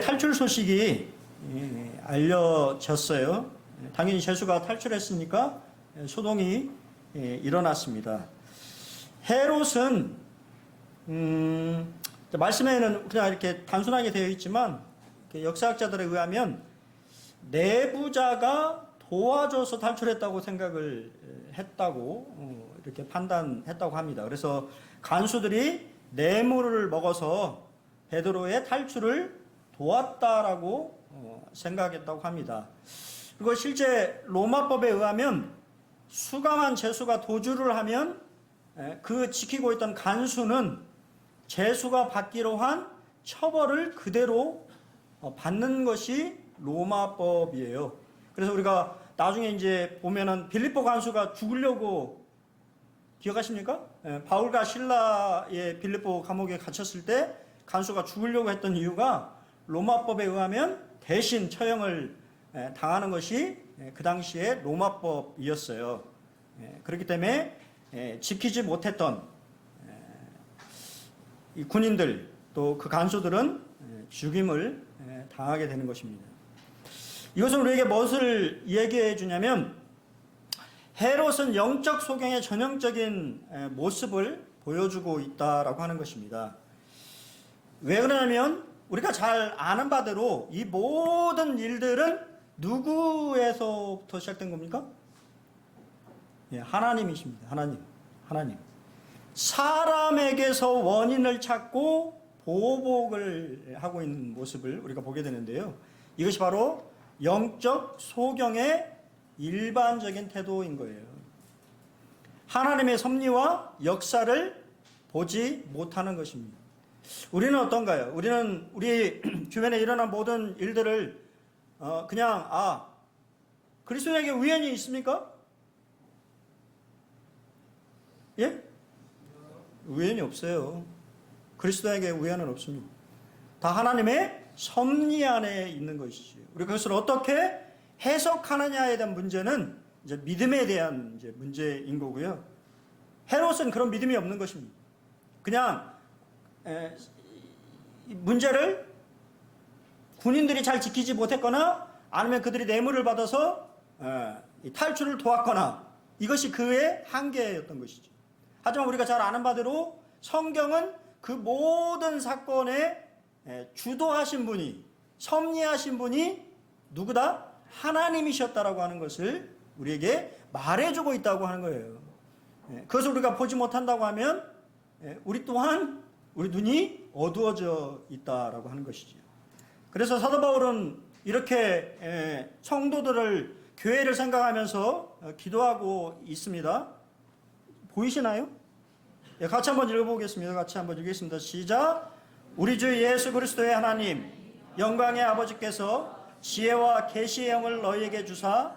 탈출 소식이 알려졌어요. 당연히 제수가 탈출했으니까 소동이 일어났습니다. 헤롯은 말씀에는 그냥 이렇게 단순하게 되어 있지만 역사학자들에 의하면 내부자가 도와줘서 탈출했다고 생각을 했다고 이렇게 판단했다고 합니다. 그래서 간수들이 뇌물을 먹어서 베드로의 탈출을 도왔다라고 생각했다고 합니다. 그리고 실제 로마법에 의하면 수감한 제수가 도주를 하면 그 지키고 있던 간수는 제수가 받기로 한 처벌을 그대로 받는 것이 로마법이에요. 그래서 우리가 나중에 이제 보면은 빌립보 간수가 죽으려고 기억하십니까? 바울과 신라의 빌립보 감옥에 갇혔을 때 간수가 죽으려고 했던 이유가 로마법에 의하면 대신 처형을 당하는 것이 그 당시에 로마법이었어요. 그렇기 때문에 지키지 못했던 이 군인들 또 그 간수들은 죽임을 당하게 되는 것입니다. 이것은 우리에게 무엇을 얘기해 주냐면 헤롯은 영적 소경의 전형적인 모습을 보여주고 있다라고 하는 것입니다. 왜 그러냐면 우리가 잘 아는 바대로 이 모든 일들은 누구에서부터 시작된 겁니까? 하나님이십니다. 하나님. 사람에게서 원인을 찾고 보복을 하고 있는 모습을 우리가 보게 되는데요. 이것이 바로 영적 소경의 일반적인 태도인 거예요. 하나님의 섭리와 역사를 보지 못하는 것입니다. 우리는 어떤가요? 우리는 우리 주변에 일어난 모든 일들을 그냥 그리스도에게 우연이 있습니까? 예? 우연이 없어요. 그리스도에게 우연은 없습니다. 다 하나님의 섭리 안에 있는 것이죠. 우리 그것을 어떻게 해석하느냐에 대한 문제는 이제 믿음에 대한 이제 문제인 거고요. 헤롯은 그런 믿음이 없는 것입니다. 그냥 문제를 군인들이 잘 지키지 못했거나 아니면 그들이 뇌물을 받아서 탈출을 도왔거나 이것이 그의 한계였던 것이죠. 하지만 우리가 잘 아는 바대로 성경은 그 모든 사건에 주도하신 분이 섭리하신 분이 누구다? 하나님이셨다라고 하는 것을 우리에게 말해주고 있다고 하는 거예요. 그것을 우리가 보지 못한다고 하면 우리 또한 우리 눈이 어두워져 있다라고 하는 것이죠. 그래서 사도 바울은 이렇게 성도들을 교회를 생각하면서 기도하고 있습니다. 보이시나요? 같이 한번 읽어보겠습니다. 같이 한번 읽겠습니다. 시작. 우리 주 예수 그리스도의 하나님 영광의 아버지께서 지혜와 계시의 영을 너희에게 주사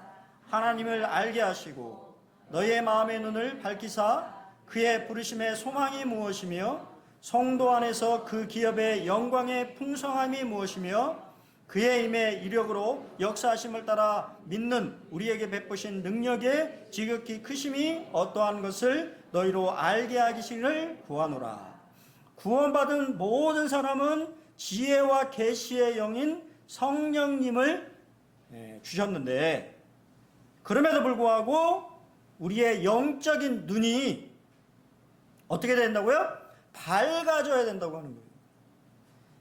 하나님을 알게 하시고 너희의 마음의 눈을 밝히사 그의 부르심의 소망이 무엇이며 성도 안에서 그 기업의 영광의 풍성함이 무엇이며 그의 힘의 이력으로 역사하심을 따라 믿는 우리에게 베푸신 능력의 지극히 크심이 어떠한 것을 너희로 알게 하기를 구하노라. 구원받은 모든 사람은 지혜와 계시의 영인 성령님을 주셨는데 그럼에도 불구하고 우리의 영적인 눈이 어떻게 된다고요? 밝아져야 된다고 하는 거예요.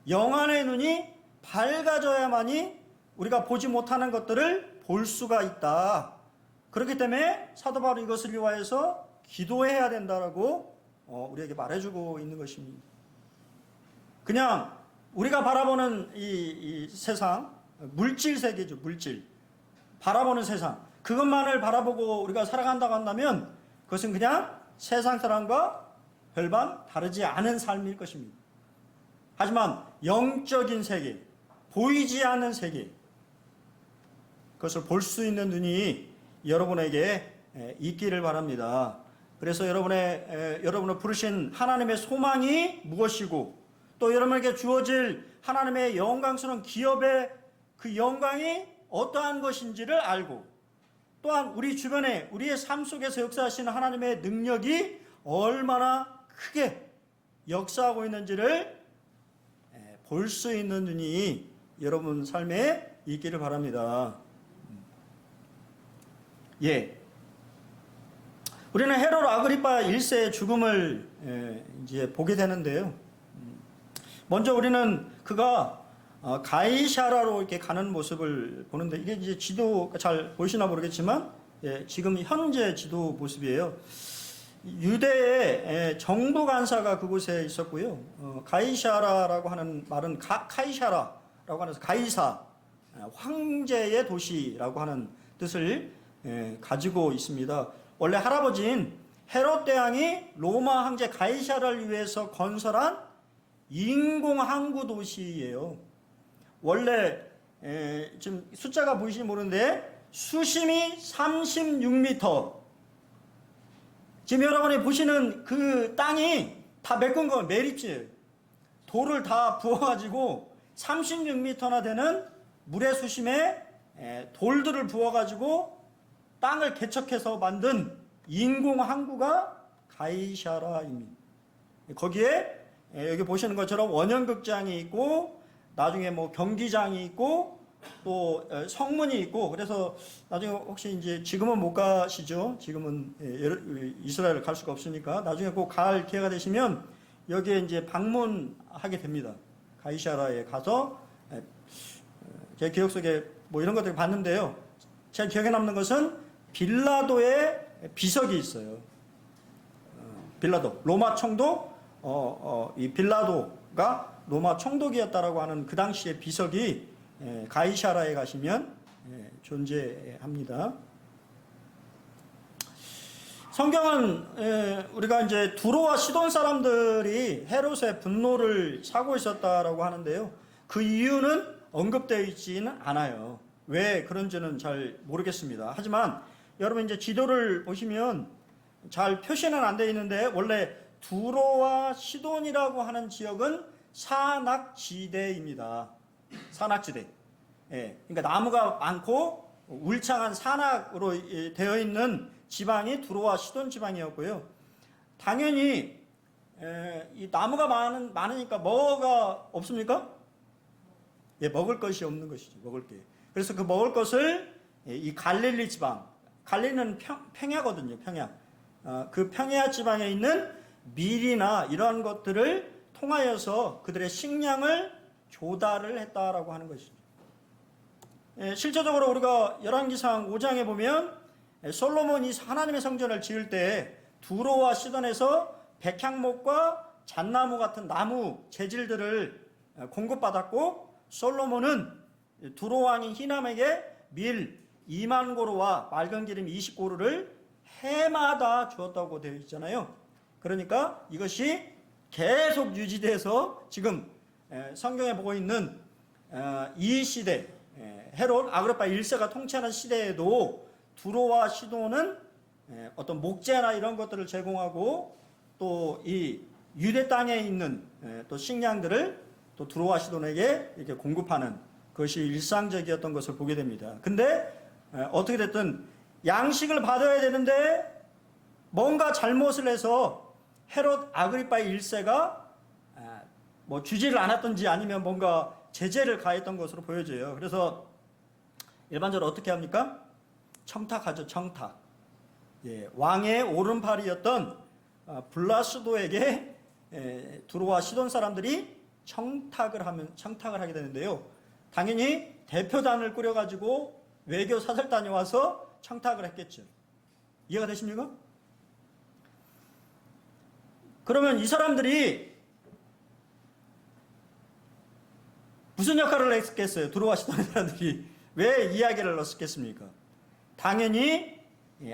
영안의 눈이 밝아져야만이 우리가 보지 못하는 것들을 볼 수가 있다. 그렇기 때문에 사도 바울이 이것을 위하여서 기도해야 된다라고 우리에게 말해주고 있는 것입니다. 그냥 우리가 바라보는 이 세상, 물질 세계죠, 물질. 바라보는 세상. 그것만을 바라보고 우리가 살아간다고 한다면 그것은 그냥 세상 사람과 별반 다르지 않은 삶일 것입니다. 하지만 영적인 세계, 보이지 않는 세계, 그것을 볼 수 있는 눈이 여러분에게 있기를 바랍니다. 그래서 여러분을 부르신 하나님의 소망이 무엇이고 또 여러분에게 주어질 하나님의 영광스러운 기업의 그 영광이 어떠한 것인지를 알고 또한 우리 주변에 우리의 삶 속에서 역사하시는 하나님의 능력이 얼마나 크게 역사하고 있는지를 볼 수 있는 눈이 여러분 삶에 있기를 바랍니다. 예. 우리는 헤롯 아그리파 1세의 죽음을 이제 보게 되는데요. 먼저 우리는 그가 가이사라로 이렇게 가는 모습을 보는데, 이게 이제 지도 잘 보이시나 모르겠지만, 지금 현재 지도 모습이에요. 유대의 정부 간사가 그곳에 있었고요. 가이사라라고 하는 말은 카이사라라고 하는 가이사, 황제의 도시라고 하는 뜻을 가지고 있습니다. 원래 할아버지인 헤롯 대왕이 로마 황제 가이사라를 위해서 건설한 인공 항구 도시예요. 원래 지금 숫자가 보이시지 모르는데 수심이 36m. 지금 여러분이 보시는 그 땅이 다 메꾼 거 매립지예요. 돌을 다 부어가지고 36m나 되는 물의 수심에 돌들을 부어가지고 땅을 개척해서 만든 인공 항구가 가이사라입니다. 거기에 여기 보시는 것처럼 원형극장이 있고, 나중에 뭐 경기장이 있고, 또 성문이 있고, 그래서 나중에 혹시 이제 지금은 못 가시죠. 지금은 이스라엘을 갈 수가 없으니까 나중에 꼭 갈 기회가 되시면 여기에 이제 방문하게 됩니다. 가이사라에 가서 제 기억 속에 뭐 이런 것들을 봤는데요. 제 기억에 남는 것은 빌라도의 비석이 있어요. 빌라도, 로마 총독, 이 빌라도가 로마 총독이었다라고 하는 그 당시의 비석이 가이사라에 가시면 존재합니다. 성경은 우리가 이제 두로와 시돈 사람들이 헤롯의 분노를 사고 있었다라고 하는데요. 그 이유는 언급되어 있지는 않아요. 왜 그런지는 잘 모르겠습니다. 하지만 여러분 이제 지도를 보시면 잘 표시는 안 되어 있는데, 원래 두로와 시돈이라고 하는 지역은 산악지대입니다. 산악지대. 그러니까 나무가 많고 울창한 산악으로 되어 있는 지방이 두로와 시돈 지방이었고요. 당연히 이 나무가 많으니까 뭐가 없습니까? 먹을 것이 없는 것이죠. 먹을 게. 그래서 그 먹을 것을 이 갈릴리 지방, 갈릴리는 평야거든요. 평야. 그 평야 지방에 있는 밀이나 이러한 것들을 통하여서 그들의 식량을 조달을 했다라고 하는 것이죠. 실제적으로 우리가 열왕기상 5장에 보면 솔로몬이 하나님의 성전을 지을 때 두로와 시돈에서 백향목과 잣나무 같은 나무 재질들을 공급받았고, 솔로몬은 두로 왕인 히람에게 밀 2만 고루와 맑은 기름 20고루를 해마다 주었다고 되어 있잖아요. 그러니까 이것이 계속 유지돼서 지금 성경에 보고 있는 이 시대, 헤롯 아그리파 1세가 통치하는 시대에도 두로와 시돈은 어떤 목재나 이런 것들을 제공하고, 또 이 유대 땅에 있는 또 식량들을 또 두로와 시돈에게 이렇게 공급하는 그것이 일상적이었던 것을 보게 됩니다. 근데 어떻게 됐든 양식을 받아야 되는데 뭔가 잘못을 해서 헤롯 아그리파 1세가 뭐 주지를 않았던지 아니면 뭔가 제재를 가했던 것으로 보여져요. 그래서 일반적으로 어떻게 합니까? 청탁하죠. 청탁. 왕의 오른팔이었던 블라스도에게 두로와 시돈 사람들이 청탁을 하게 되는데요. 당연히 대표단을 꾸려가지고 외교 사절단이 와서 청탁을 했겠죠. 이해가 되십니까? 그러면 이 사람들이 무슨 역할을 했겠어요? 두로와 시돈 사람들이 왜 이야기를 넣었겠습니까? 당연히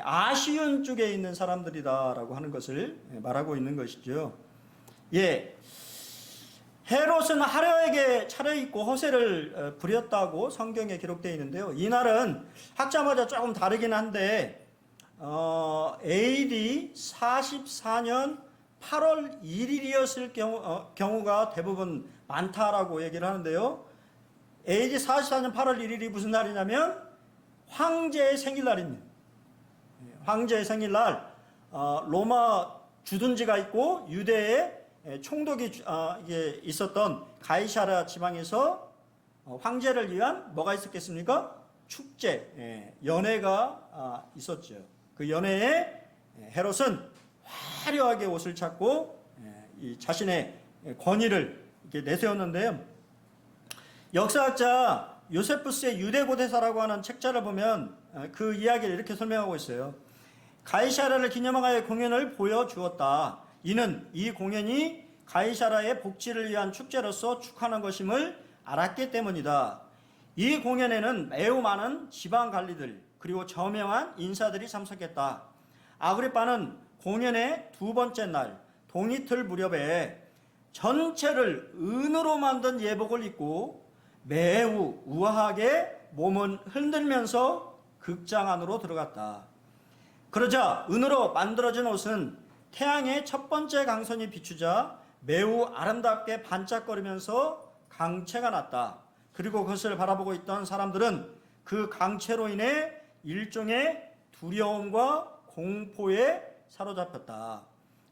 아쉬운 쪽에 있는 사람들이다라고 하는 것을 말하고 있는 것이죠. 헤롯은 하려에게 차려입고 허세를 부렸다고 성경에 기록되어 있는데요. 이날은 학자마다 조금 다르긴 한데 AD 44년 8월 1일이었을 경우가 대부분 많다라고 얘기를 하는데요. AD 44년 8월 1일이 무슨 날이냐면 황제의 생일날입니다. 황제의 생일날 로마 주둔지가 있고 유대에 총독이 이게 있었던 가이사라 지방에서 황제를 위한 뭐가 있었겠습니까? 축제, 연회가 있었죠. 그 연회에 헤롯은 화려하게 옷을 찾고 이 자신의 권위를 이렇게 내세웠는데요. 역사학자 요세푸스의 유대고대사라고 하는 책자를 보면 그 이야기를 이렇게 설명하고 있어요. 가이사라를 기념하여 공연을 보여주었다. 이는 이 공연이 가이사라의 복지를 위한 축제로서 축하하는 것임을 알았기 때문이다. 이 공연에는 매우 많은 지방 관리들 그리고 저명한 인사들이 참석했다. 아그리빠는 공연의 두 번째 날 동이틀 무렵에 전체를 은으로 만든 예복을 입고 매우 우아하게 몸은 흔들면서 극장 안으로 들어갔다. 그러자 은으로 만들어진 옷은 태양의 첫 번째 강선이 비추자 매우 아름답게 반짝거리면서 강채가 났다. 그리고 그것을 바라보고 있던 사람들은 그 강채로 인해 일종의 두려움과 공포에 사로잡혔다.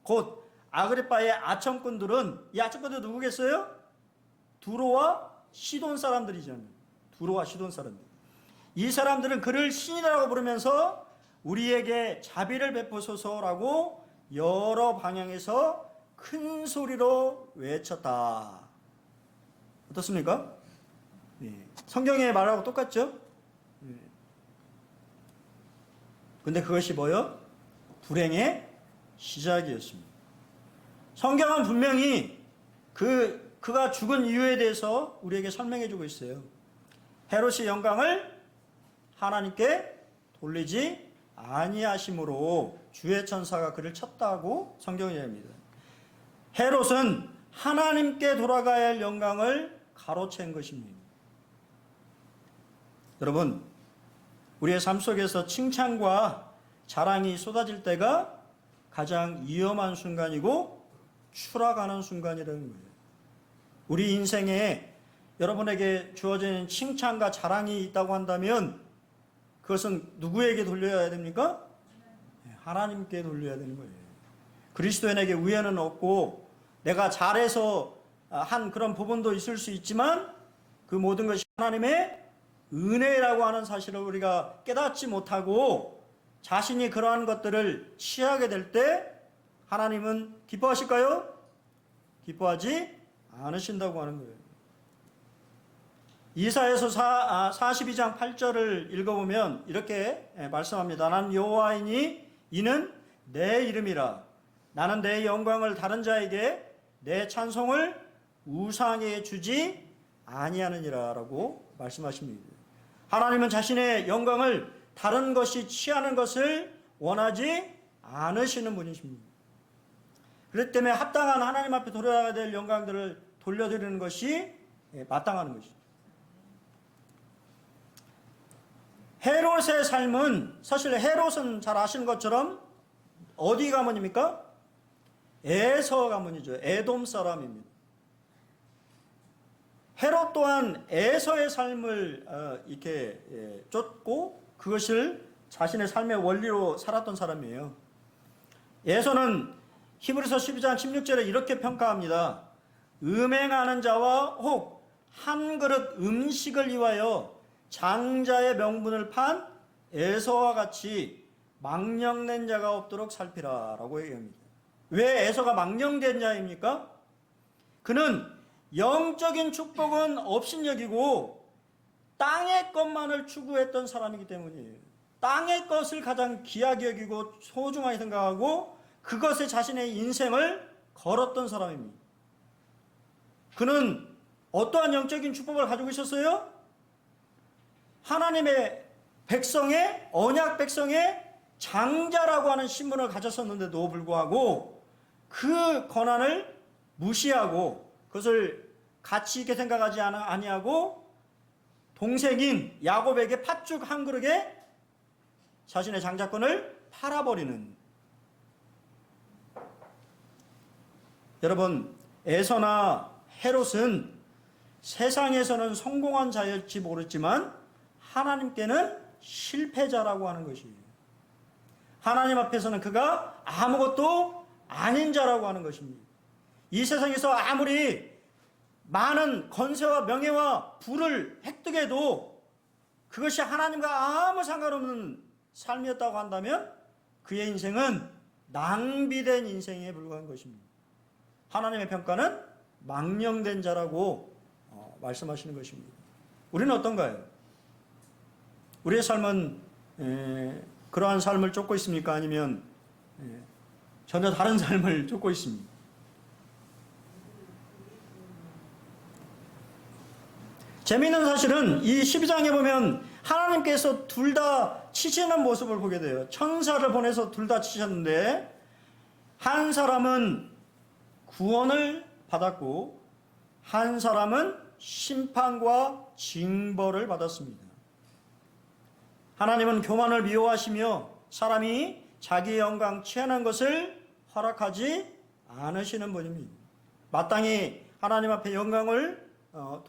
곧 아그리빠의 아첨꾼들은, 이 아첨꾼들 누구겠어요? 두로와 시돈 사람들이죠. 두로와 시돈 사람들. 이 사람들은 그를 신이라고 부르면서 우리에게 자비를 베푸소서라고 여러 방향에서 큰 소리로 외쳤다. 어떻습니까? 네. 성경의 말하고 똑같죠? 네. 근데 그것이 뭐요? 불행의 시작이었습니다. 성경은 분명히 그가 죽은 이유에 대해서 우리에게 설명해 주고 있어요. 헤롯의 영광을 하나님께 돌리지 아니하심으로 주의 천사가 그를 쳤다고 성경이 얘기합니다. 헤롯은 하나님께 돌아가야 할 영광을 가로챈 것입니다. 여러분, 우리의 삶 속에서 칭찬과 자랑이 쏟아질 때가 가장 위험한 순간이고 추락하는 순간이라는 거예요. 우리 인생에 여러분에게 주어진 칭찬과 자랑이 있다고 한다면 그것은 누구에게 돌려야 됩니까? 하나님께 돌려야 되는 거예요. 그리스도인에게 우애는 없고 내가 잘해서 한 그런 부분도 있을 수 있지만 그 모든 것이 하나님의 은혜라고 하는 사실을 우리가 깨닫지 못하고 자신이 그러한 것들을 취하게 될 때 하나님은 기뻐하실까요? 기뻐하지 않으신다고 하는 거예요. 이사야서 42장 8절을 읽어보면 이렇게 말씀합니다. 나는 여호와이니 이는 내 이름이라. 나는 내 영광을 다른 자에게 내 찬송을 우상에 주지 아니하느니라 라고 말씀하십니다. 하나님은 자신의 영광을 다른 것이 취하는 것을 원하지 않으시는 분이십니다. 그렇기 때문에 합당한 하나님 앞에 돌아가야 될 영광들을 돌려드리는 것이 마땅한 것이죠. 헤롯의 삶은, 사실 헤롯은 잘 아시는 것처럼 어디 가문입니까? 에서 가문이죠. 에돔 사람입니다. 헤롯 또한 에서의 삶을 이렇게 쫓고 그것을 자신의 삶의 원리로 살았던 사람이에요. 에서는 히브리서 12장 16절에 이렇게 평가합니다. 음행하는 자와 혹 한 그릇 음식을 위하여 장자의 명분을 판 에서와 같이 망령된 자가 없도록 살피라 라고 얘기합니다. 왜 에서가 망령된 자입니까? 그는 영적인 축복은 업신여기고 땅의 것만을 추구했던 사람이기 때문이에요. 땅의 것을 가장 귀하게 여기고 소중하게 생각하고 그것에 자신의 인생을 걸었던 사람입니다. 그는 어떠한 영적인 축복을 가지고 있었어요? 하나님의 백성의, 언약 백성의 장자라고 하는 신분을 가졌었는데도 불구하고 그 권한을 무시하고 그것을 가치 있게 생각하지 아니하고 동생인 야곱에게 팥죽 한 그릇에 자신의 장자권을 팔아버리는. 여러분, 에서나 헤롯은 세상에서는 성공한 자일지 모르지만 하나님께는 실패자라고 하는 것이에요. 하나님 앞에서는 그가 아무것도 아닌 자라고 하는 것입니다. 이 세상에서 아무리 많은 건세와 명예와 부를 획득해도 그것이 하나님과 아무 상관없는 삶이었다고 한다면 그의 인생은 낭비된 인생에 불과한 것입니다. 하나님의 평가는 망령된 자라고 말씀하시는 것입니다. 우리는 어떤가요? 우리의 삶은 그러한 삶을 쫓고 있습니까? 아니면 전혀 다른 삶을 쫓고 있습니까? 재미있는 사실은 이 12장에 보면 하나님께서 둘 다 치시는 모습을 보게 돼요. 천사를 보내서 둘 다 치셨는데 한 사람은 구원을 받았고 한 사람은 심판과 징벌을 받았습니다. 하나님은 교만을 미워하시며 사람이 자기의 영광 취하는 것을 허락하지 않으시는 분입니다. 마땅히 하나님 앞에 영광을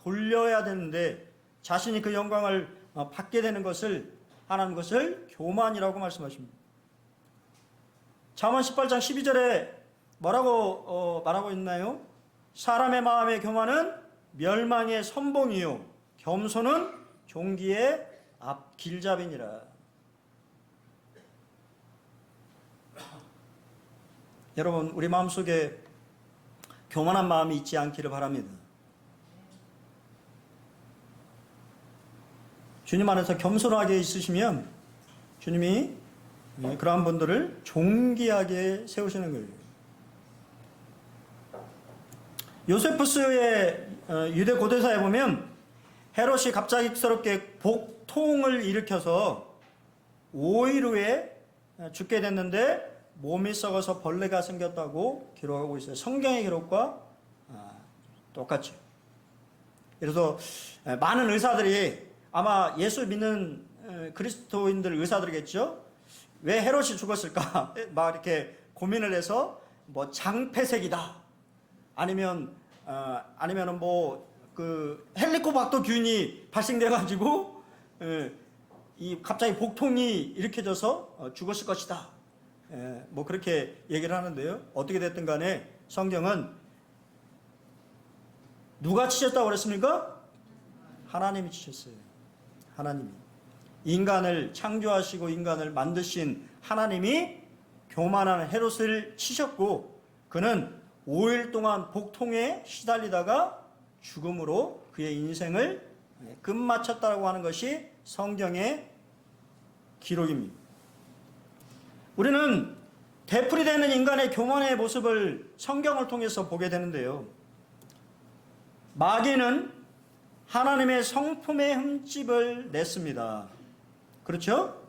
돌려야 되는데 자신이 그 영광을 받게 되는 것을 하나님 것을 교만이라고 말씀하십니다. 잠언 18장 12절에 뭐라고 말하고 있나요? 사람의 마음의 교만은 멸망의 선봉이요 겸손은 종기의 앞길잡이니라. 여러분, 우리 마음속에 교만한 마음이 있지 않기를 바랍니다. 주님 안에서 겸손하게 있으시면 주님이 그러한 분들을 존귀하게 세우시는 거예요. 요세푸스의 유대 고대사에 보면 헤롯이 갑작스럽게 복통을 일으켜서 5일 후에 죽게 됐는데 몸이 썩어서 벌레가 생겼다고 기록하고 있어요. 성경의 기록과 똑같죠. 그래서 많은 의사들이 아마 예수 믿는 그리스도인들 의사들이겠죠. 왜 헤롯이 죽었을까? 막 이렇게 고민을 해서 뭐 장폐색이다. 아니면은 뭐 그 헬리코박터 균이 발생돼가지고 이 갑자기 복통이 일으켜져서 죽었을 것이다. 뭐 그렇게 얘기를 하는데요. 어떻게 됐든 간에 성경은 누가 치셨다고 그랬습니까? 하나님이 치셨어요. 하나님이. 인간을 창조하시고 인간을 만드신 하나님이 교만한 헤롯을 치셨고 그는 5일 동안 복통에 시달리다가 죽음으로 그의 인생을 끝마쳤다고 하는 것이 성경의 기록입니다. 우리는 되풀이되는 인간의 교만의 모습을 성경을 통해서 보게 되는데요. 마귀는 하나님의 성품의 흠집을 냈습니다. 그렇죠?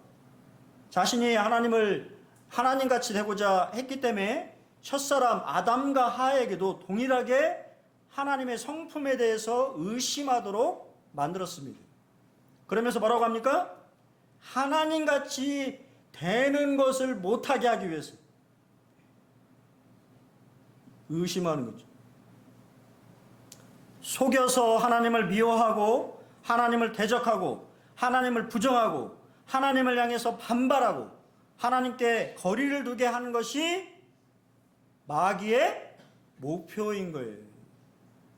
자신이 하나님을 하나님같이 되고자 했기 때문에 첫사람 아담과 하에게도 동일하게 하나님의 성품에 대해서 의심하도록 만들었습니다. 그러면서 뭐라고 합니까? 하나님같이 되는 것을 못하게 하기 위해서 의심하는 거죠. 속여서 하나님을 미워하고 하나님을 대적하고 하나님을 부정하고 하나님을 향해서 반발하고 하나님께 거리를 두게 하는 것이 마귀의 목표인 거예요.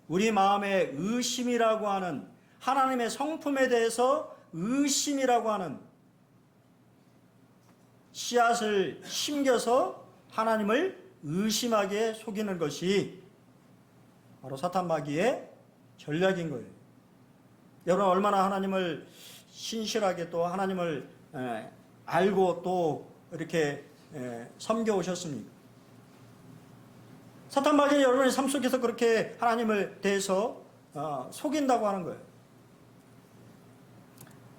우리 마음에 의심이라고 하는 하나님의 성품에 대해서 의심이라고 하는 씨앗을 심겨서 하나님을 의심하게 속이는 것이 바로 사탄 마귀의 전략인 거예요. 여러분 얼마나 하나님을 신실하게 또 하나님을 알고 또 이렇게 섬겨오셨습니까? 사탄 마귀는 여러분의 삶 속에서 그렇게 하나님을 대해서 속인다고 하는 거예요.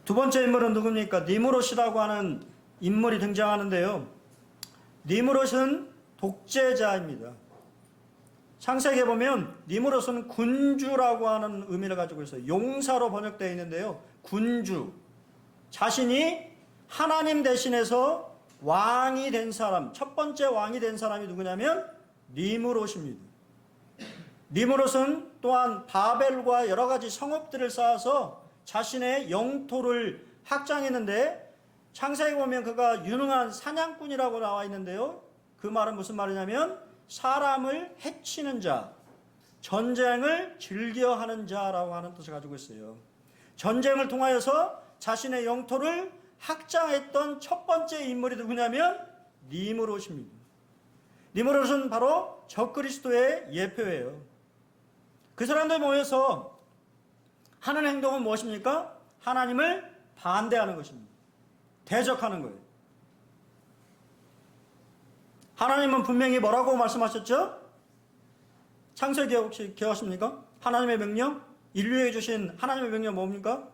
두 번째 인물은 누굽니까? 니무롯이라고 하는 인물이 등장하는데요. 니무롯은 독재자입니다. 창세기에 보면 니무롯은 군주라고 하는 의미를 가지고 있어요. 용사로 번역되어 있는데요. 군주. 자신이 하나님 대신해서 왕이 된 사람, 첫 번째 왕이 된 사람이 누구냐면 니무롯입니다. 니무롯은 또한 바벨과 여러 가지 성읍들을 쌓아서 자신의 영토를 확장했는데 창세기에 보면 그가 유능한 사냥꾼이라고 나와 있는데요. 그 말은 무슨 말이냐면 사람을 해치는 자, 전쟁을 즐겨하는 자라고 하는 뜻을 가지고 있어요. 전쟁을 통하여서 자신의 영토를 확장했던 첫 번째 인물이 누구냐면 니므롯입니다. 니므롯은 바로 적그리스도의 예표예요. 그 사람들 모여서 하는 행동은 무엇입니까? 하나님을 반대하는 것입니다. 대적하는 거예요. 하나님은 분명히 뭐라고 말씀하셨죠? 창세기 혹시 기억하십니까? 하나님의 명령? 인류에 주신 하나님의 명령 뭡니까?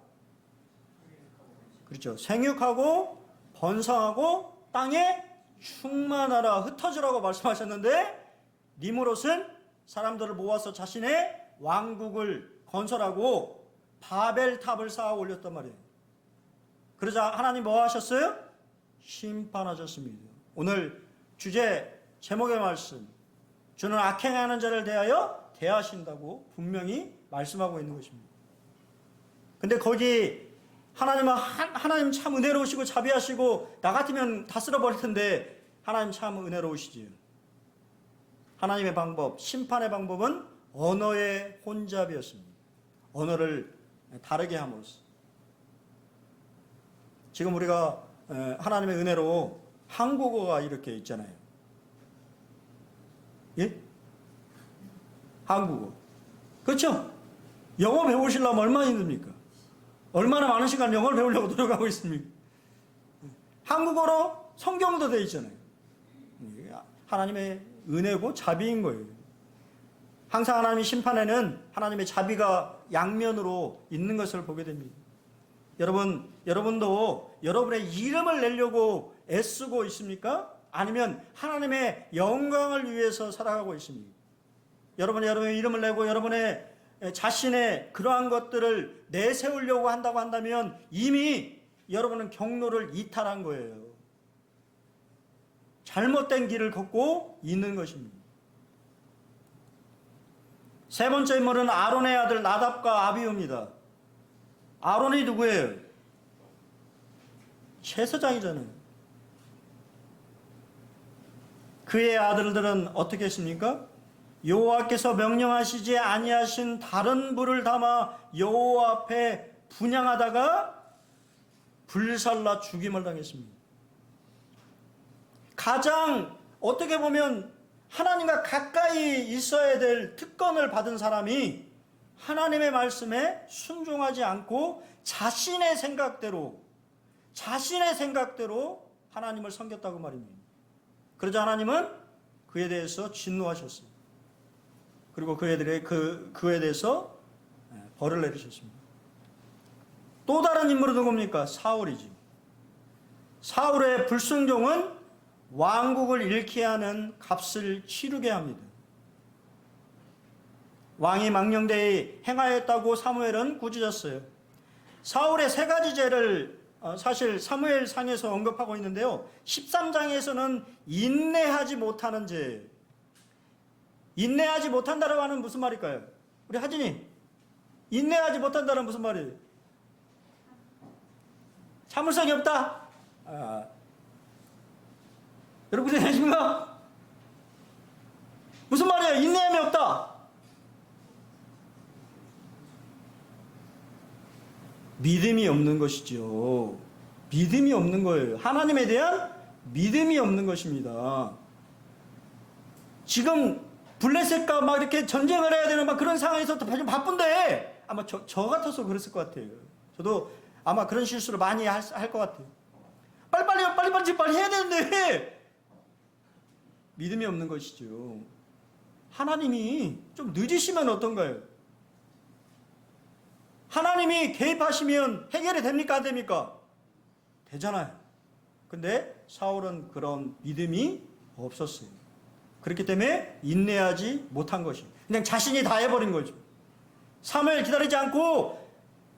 그렇죠. 생육하고 번성하고 땅에 충만하라 흩어지라고 말씀하셨는데 니므롯은 사람들을 모아서 자신의 왕국을 건설하고 바벨탑을 쌓아 올렸단 말이에요. 그러자 하나님 뭐 하셨어요? 심판하셨습니다. 오늘 주제 제목의 말씀, 주는 악행하는 자를 대하여 대하신다고 분명히 말씀하고 있는 것입니다. 근데 거기 하나님 참 은혜로우시고 자비하시고 나 같으면 다 쓸어버릴 텐데 하나님 참 은혜로우시지요. 하나님의 방법, 심판의 방법은 언어의 혼잡이었습니다. 언어를 다르게 함으로써. 지금 우리가 하나님의 은혜로 한국어가 이렇게 있잖아요. 예? 한국어. 그렇죠? 영어 배우시려면 얼마나 힘듭니까? 얼마나 많은 시간 영어를 배우려고 노력하고 있습니까? 한국어로 성경도 되어 있잖아요. 하나님의 은혜고 자비인 거예요. 항상 하나님의 심판에는 하나님의 자비가 양면으로 있는 것을 보게 됩니다. 여러분도 여러분의 이름을 내려고 애쓰고 있습니까? 아니면 하나님의 영광을 위해서 살아가고 있습니까? 여러분의 이름을 내고 여러분의 자신의 그러한 것들을 내세우려고 한다고 한다면 이미 여러분은 경로를 이탈한 거예요. 잘못된 길을 걷고 있는 것입니다. 세 번째 인물은 아론의 아들 나답과 아비후입니다. 아론이 누구예요? 제사장이잖아요. 그의 아들들은 어떻게 했습니까? 여호와께서 명령하시지 아니하신 다른 불을 담아 여호와 앞에 분향하다가 불살라 죽임을 당했습니다. 가장 어떻게 보면 하나님과 가까이 있어야 될 특권을 받은 사람이 하나님의 말씀에 순종하지 않고 자신의 생각대로 하나님을 섬겼다고 말입니다. 그러자 하나님은 그에 대해서 진노하셨어요. 그리고 그에 대해서 벌을 내리셨습니다. 또 다른 인물은 누굽니까? 사울이지. 사울의 불순종은 왕국을 잃게 하는 값을 치르게 합니다. 왕이 망령되이 행하였다고 사무엘은 꾸짖었어요. 사울의 세 가지 죄를 사실 사무엘상에서 언급하고 있는데요. 13장에서는 인내하지 못하는 죄. 인내하지 못한다라고 하는 무슨 말일까요? 우리 하진이 인내하지 못한다는 무슨 말이에요? 참을성이 없다. 여러분 이해하십니까? 무슨 말이에요? 인내함이 없다. 믿음이 없는 것이죠. 믿음이 없는 거예요. 하나님에 대한 믿음이 없는 것입니다. 지금 블레셋과 막 이렇게 전쟁을 해야 되는 막 그런 상황에서 좀 바쁜데 아마 저 같아서 그랬을 것 같아요. 저도 아마 그런 실수를 많이 할 것 같아요. 빨리 해야 되는데 믿음이 없는 것이죠. 하나님이 좀 늦으시면 어떤가요? 하나님이 개입하시면 해결이 됩니까? 안 됩니까? 되잖아요. 근데 사울은 그런 믿음이 없었어요. 그렇기 때문에 인내하지 못한 것이 그냥 자신이 다 해버린 거죠. 사무엘 기다리지 않고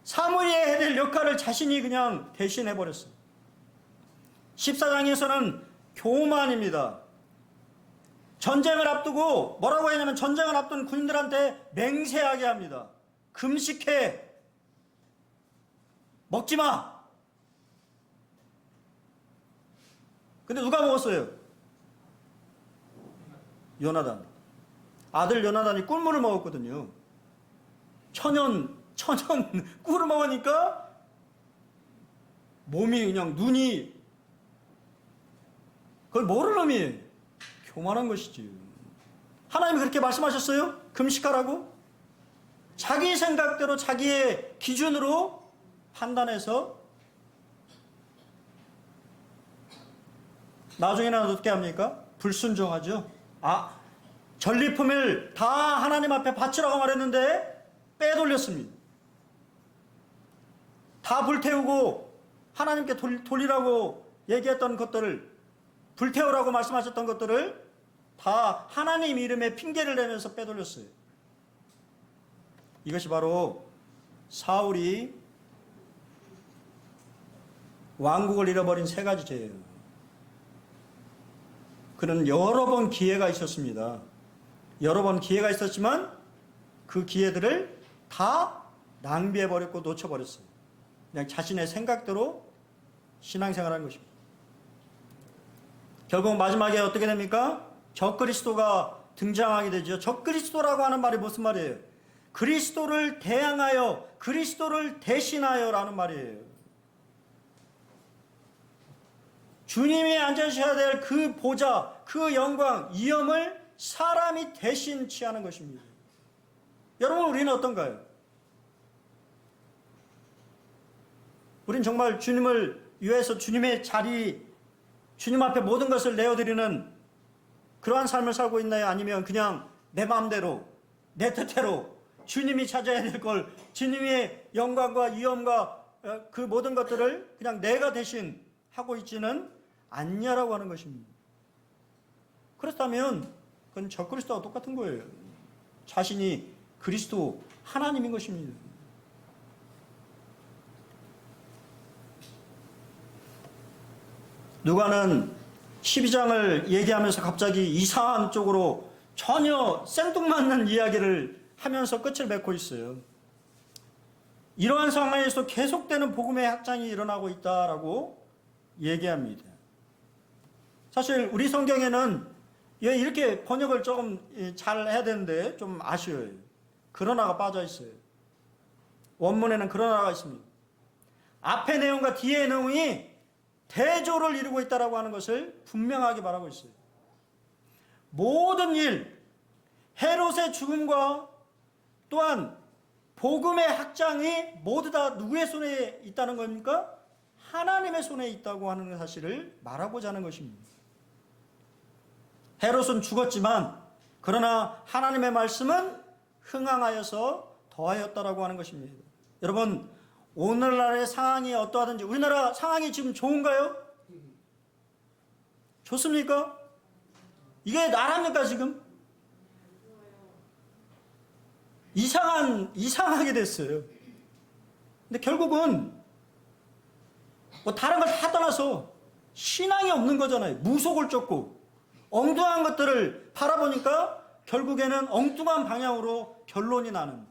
사무엘이 해야 될 역할을 자신이 그냥 대신해버렸어요. 14장에서는 교만입니다. 전쟁을 앞두고 뭐라고 했냐면 전쟁을 앞둔 군인들한테 맹세하게 합니다. 금식해. 먹지 마. 근데 누가 먹었어요? 요나단. 아들 요나단이 꿀물을 먹었거든요. 천연 꿀을 먹으니까 몸이 그냥 눈이 그걸 모르는 놈이 교만한 것이지. 하나님이 그렇게 말씀하셨어요? 금식하라고? 자기 생각대로 자기의 기준으로 판단해서 나중에는 어떻게 합니까? 불순종하죠. 전리품을 다 하나님 앞에 바치라고 말했는데 빼돌렸습니다. 다 불태우고 하나님께 돌리라고 얘기했던 것들을, 불태우라고 말씀하셨던 것들을 다 하나님 이름에 핑계를 내면서 빼돌렸어요. 이것이 바로 사울이 왕국을 잃어버린 세 가지 죄예요. 그는 여러 번 기회가 있었습니다. 여러 번 기회가 있었지만 그 기회들을 다 낭비해버렸고 놓쳐버렸어요. 그냥 자신의 생각대로 신앙생활하는 것입니다. 결국 마지막에 어떻게 됩니까? 적그리스도가 등장하게 되죠. 적그리스도라고 하는 말이 무슨 말이에요? 그리스도를 대항하여, 그리스도를 대신하여 라는 말이에요. 주님이 앉으셔야 될 그 보좌, 그 영광, 위엄을 사람이 대신 취하는 것입니다. 여러분, 우리는 어떤가요? 우린 정말 주님을 위해서 주님의 자리, 주님 앞에 모든 것을 내어드리는 그러한 삶을 살고 있나요? 아니면 그냥 내 마음대로, 내 뜻대로 주님이 찾아야 될 걸, 주님의 영광과 위엄과 그 모든 것들을 그냥 내가 대신 하고 있지는 않냐라고 하는 것입니다. 그렇다면 그건 적그리스도와 똑같은 거예요. 자신이 그리스도 하나님인 것입니다. 누가는 12장을 얘기하면서 갑자기 이상한 쪽으로 전혀 생뚱맞는 이야기를 하면서 끝을 맺고 있어요. 이러한 상황에서 계속되는 복음의 확장이 일어나고 있다라고 얘기합니다. 사실 우리 성경에는 이렇게 번역을 조금 잘 해야 되는데 좀 아쉬워요. 그러나가 빠져 있어요. 원문에는 그러나가 있습니다. 앞의 내용과 뒤의 내용이 대조를 이루고 있다라고 하는 것을 분명하게 말하고 있어요. 모든 일, 헤롯의 죽음과 또한 복음의 확장이 모두 다 누구의 손에 있다는 겁니까? 하나님의 손에 있다고 하는 사실을 말하고자 하는 것입니다. 헤롯은 죽었지만 그러나 하나님의 말씀은 흥황하여서 더하였다라고 하는 것입니다. 여러분, 오늘날의 상황이 어떠하든지 우리나라 상황이 지금 좋은가요? 좋습니까? 이게 나랍니까 지금? 이상하게 됐어요. 근데 결국은 뭐 다른 걸 다 떠나서 신앙이 없는 거잖아요. 무속을 쫓고 엉뚱한 것들을 바라보니까 결국에는 엉뚱한 방향으로 결론이 나는.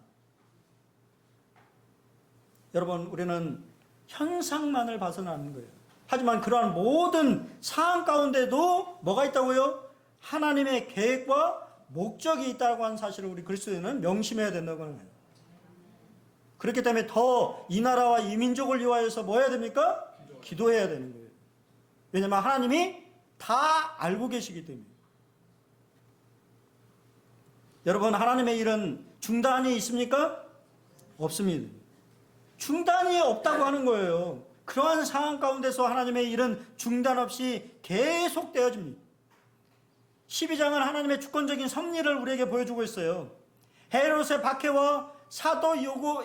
여러분, 우리는 현상만을 봐서는 안 거예요. 하지만 그러한 모든 상황 가운데도 뭐가 있다고요? 하나님의 계획과 목적이 있다고 하는 사실을 우리 그리스도인은 명심해야 된다고 하는 거예요. 그렇기 때문에 더 이 나라와 이 민족을 위하여서 뭐 해야 됩니까? 기도해야 되는 거예요. 왜냐하면 하나님이 다 알고 계시기 때문에. 여러분, 하나님의 일은 중단이 있습니까? 없습니다. 중단이 없다고 하는 거예요. 그러한 상황 가운데서 하나님의 일은 중단 없이 계속 되어집니다. 12장은 하나님의 주권적인 섭리를 우리에게 보여주고 있어요. 헤롯의 박해와 사도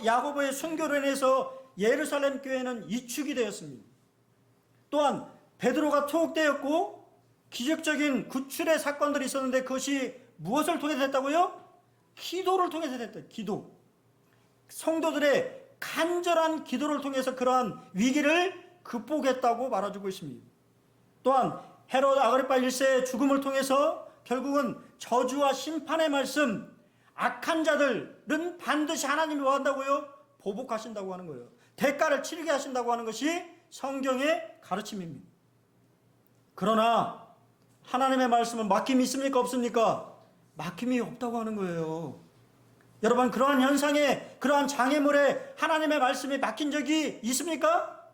야고보의 순교로 인해서 예루살렘 교회는 이축이 되었습니다. 또한 베드로가 투옥되었고 기적적인 구출의 사건들이 있었는데 그것이 무엇을 통해서 됐다고요? 기도를 통해서 됐다. 기도. 성도들의 간절한 기도를 통해서 그러한 위기를 극복했다고 말해주고 있습니다. 또한 헤롯 아그리파 1세의 죽음을 통해서 결국은 저주와 심판의 말씀, 악한 자들은 반드시 하나님이 뭐 한다고요? 보복하신다고 하는 거예요. 대가를 치르게 하신다고 하는 것이 성경의 가르침입니다. 그러나 하나님의 말씀은 맡김이 있습니까? 없습니까? 막힘이 없다고 하는 거예요. 여러분, 그러한 현상에, 그러한 장애물에 하나님의 말씀이 막힌 적이 있습니까?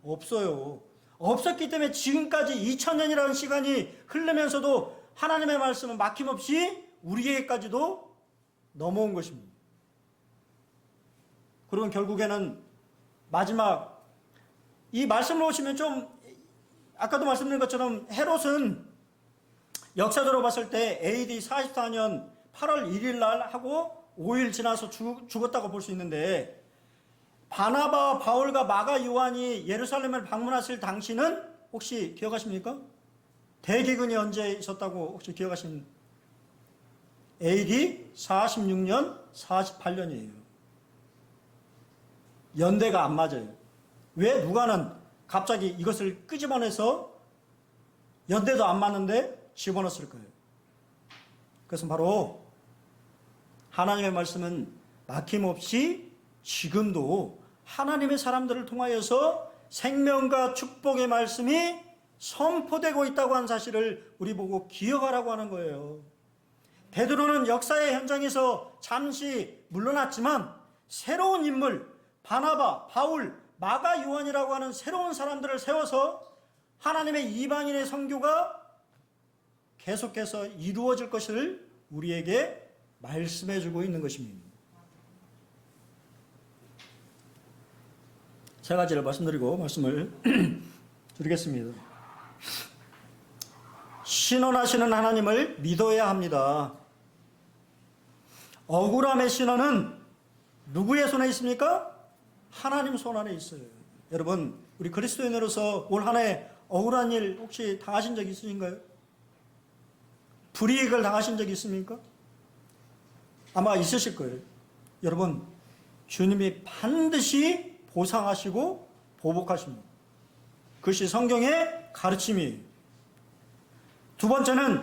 없어요. 없었기 때문에 지금까지 2000년이라는 시간이 흐르면서도 하나님의 말씀은 막힘없이 우리에게까지도 넘어온 것입니다. 그러면 결국에는 마지막, 이 말씀을 보시면 좀, 아까도 말씀드린 것처럼 헤롯은 역사적으로 봤을 때 AD 44년 8월 1일 날 하고 5일 지나서 죽었다고 볼 수 있는데, 바나바, 바울과 마가, 요한이 예루살렘을 방문했을 당시는 혹시 기억하십니까? 대기근이 언제 있었다고 혹시 기억하십니까? AD 46년, 48년이에요. 연대가 안 맞아요. 왜 누가는 갑자기 이것을 끄집어내서 연대도 안 맞는데 집어넣었을 거예요. 그것은 바로 하나님의 말씀은 막힘없이 지금도 하나님의 사람들을 통하여서 생명과 축복의 말씀이 선포되고 있다고 하는 사실을 우리 보고 기억하라고 하는 거예요. 베드로는 역사의 현장에서 잠시 물러났지만 새로운 인물, 바나바, 바울, 마가, 요한이라고 하는 새로운 사람들을 세워서 하나님의 이방인의 선교가 계속해서 이루어질 것을 우리에게 말씀해 주고 있는 것입니다. 세 가지를 말씀드리고 말씀을 드리겠습니다. 신원하시는 하나님을 믿어야 합니다. 억울함의 신원은 누구의 손에 있습니까? 하나님 손 안에 있어요. 여러분, 우리 그리스도인으로서 올 한 해 억울한 일 혹시 당하신 적 있으신가요? 불이익을 당하신 적 있습니까? 아마 있으실 거예요. 여러분, 주님이 반드시 보상하시고 보복하십니다. 그것이 성경의 가르침이에요. 두 번째는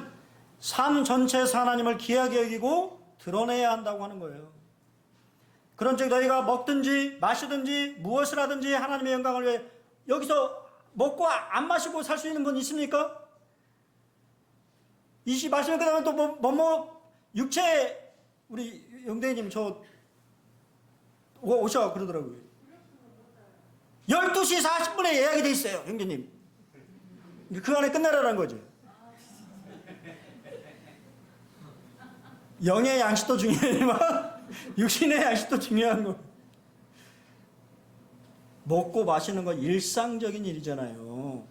삶 전체에서 하나님을 귀하게 여기고 드러내야 한다고 하는 거예요. 그런즉 너희가 먹든지 마시든지 무엇을 하든지 하나님의 영광을 위해, 여기서 먹고 안 마시고 살 수 있는 분 있습니까? 이 마시면 그 다음에 또 육체, 우리 영대님 저 오셔 그러더라고요. 12시 40분에 예약이 돼 있어요, 형제님. 그 안에 끝나라는 거죠. 영의 양식도 중요하지만 육신의 양식도 중요한 거. 먹고 마시는 건 일상적인 일이잖아요.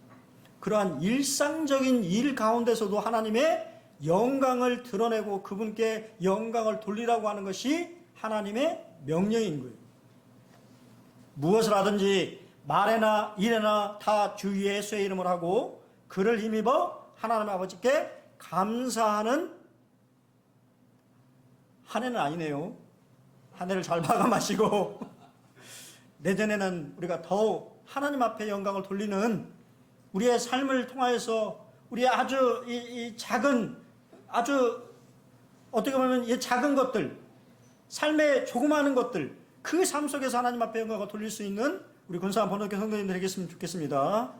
그러한 일상적인 일 가운데서도 하나님의 영광을 드러내고 그분께 영광을 돌리라고 하는 것이 하나님의 명령인 거예요. 무엇을 하든지 말에나 일에나 다 주 예수의 이름을 하고 그를 힘입어 하나님 아버지께 감사하는 한 해는 아니네요. 한 해를 잘 박아 마시고 내년에는 우리가 더욱 하나님 앞에 영광을 돌리는 우리의 삶을 통하여서 우리의 아주 이 작은, 아주 어떻게 보면 이 작은 것들, 삶의 조그마한 것들, 그 삶 속에서 하나님 앞에 영광을 돌릴 수 있는 우리 근사한 번역교 성도님들 되겠으면 좋겠습니다.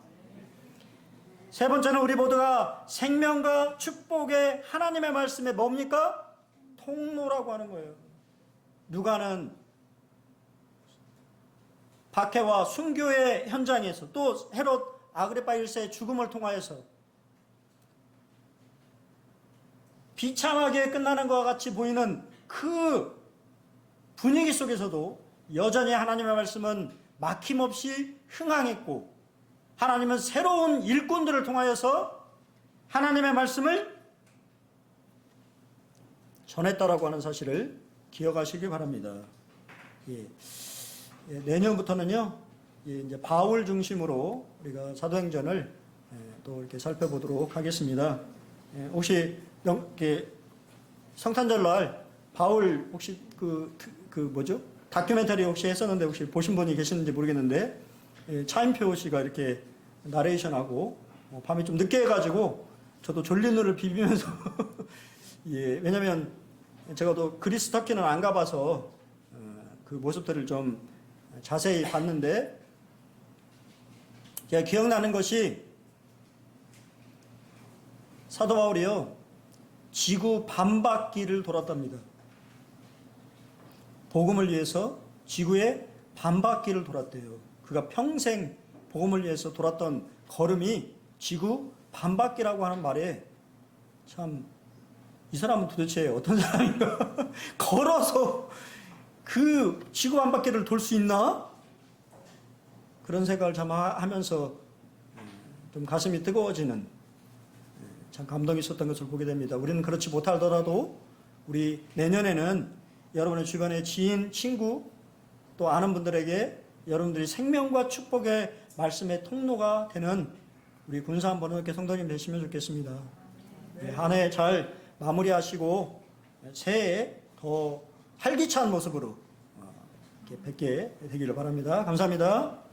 세 번째는 우리 모두가 생명과 축복의 하나님의 말씀에 뭡니까? 통로라고 하는 거예요. 누가는 박해와 순교의 현장에서, 또 헤롯 아그리파 1세의 죽음을 통하여서 비참하게 끝나는 것과 같이 보이는 그 분위기 속에서도 여전히 하나님의 말씀은 막힘없이 흥황했고, 하나님은 새로운 일꾼들을 통하여서 하나님의 말씀을 전했다라고 하는 사실을 기억하시기 바랍니다. 예. 내년부터는요, 이제 바울 중심으로 우리가 사도행전을 또 이렇게 살펴보도록 하겠습니다. 혹시 성탄절날 바울 혹시 뭐죠? 다큐멘터리 혹시 했었는데 혹시 보신 분이 계시는지 모르겠는데, 차인표 씨가 이렇게 나레이션하고 밤에 좀 늦게 해가지고 저도 졸린 눈을 비비면서 예, 왜냐면 제가 또 그리스 터키는 안 가봐서 그 모습들을 좀 자세히 봤는데, 제가 기억나는 것이 사도 바울이요, 지구 반바퀴를 돌았답니다. 복음을 위해서 지구의 반바퀴를 돌았대요. 그가 평생 복음을 위해서 돌았던 걸음이 지구 반바퀴라고 하는 말에 참, 이 사람은 도대체 어떤 사람인가? 걸어서 그 지구 반바퀴를 돌 수 있나? 그런 생각을 참 하면서 좀 가슴이 뜨거워지는 참 감동이 있었던 것을 보게 됩니다. 우리는 그렇지 못하더라도 우리 내년에는 여러분의 주변의 지인, 친구 또 아는 분들에게 여러분들이 생명과 축복의 말씀의 통로가 되는 우리 군산 번호교회 성도님 되시면 좋겠습니다. 한 해 잘 마무리하시고 새해에 더 활기찬 모습으로 이렇게 뵙게 되기를 바랍니다. 감사합니다.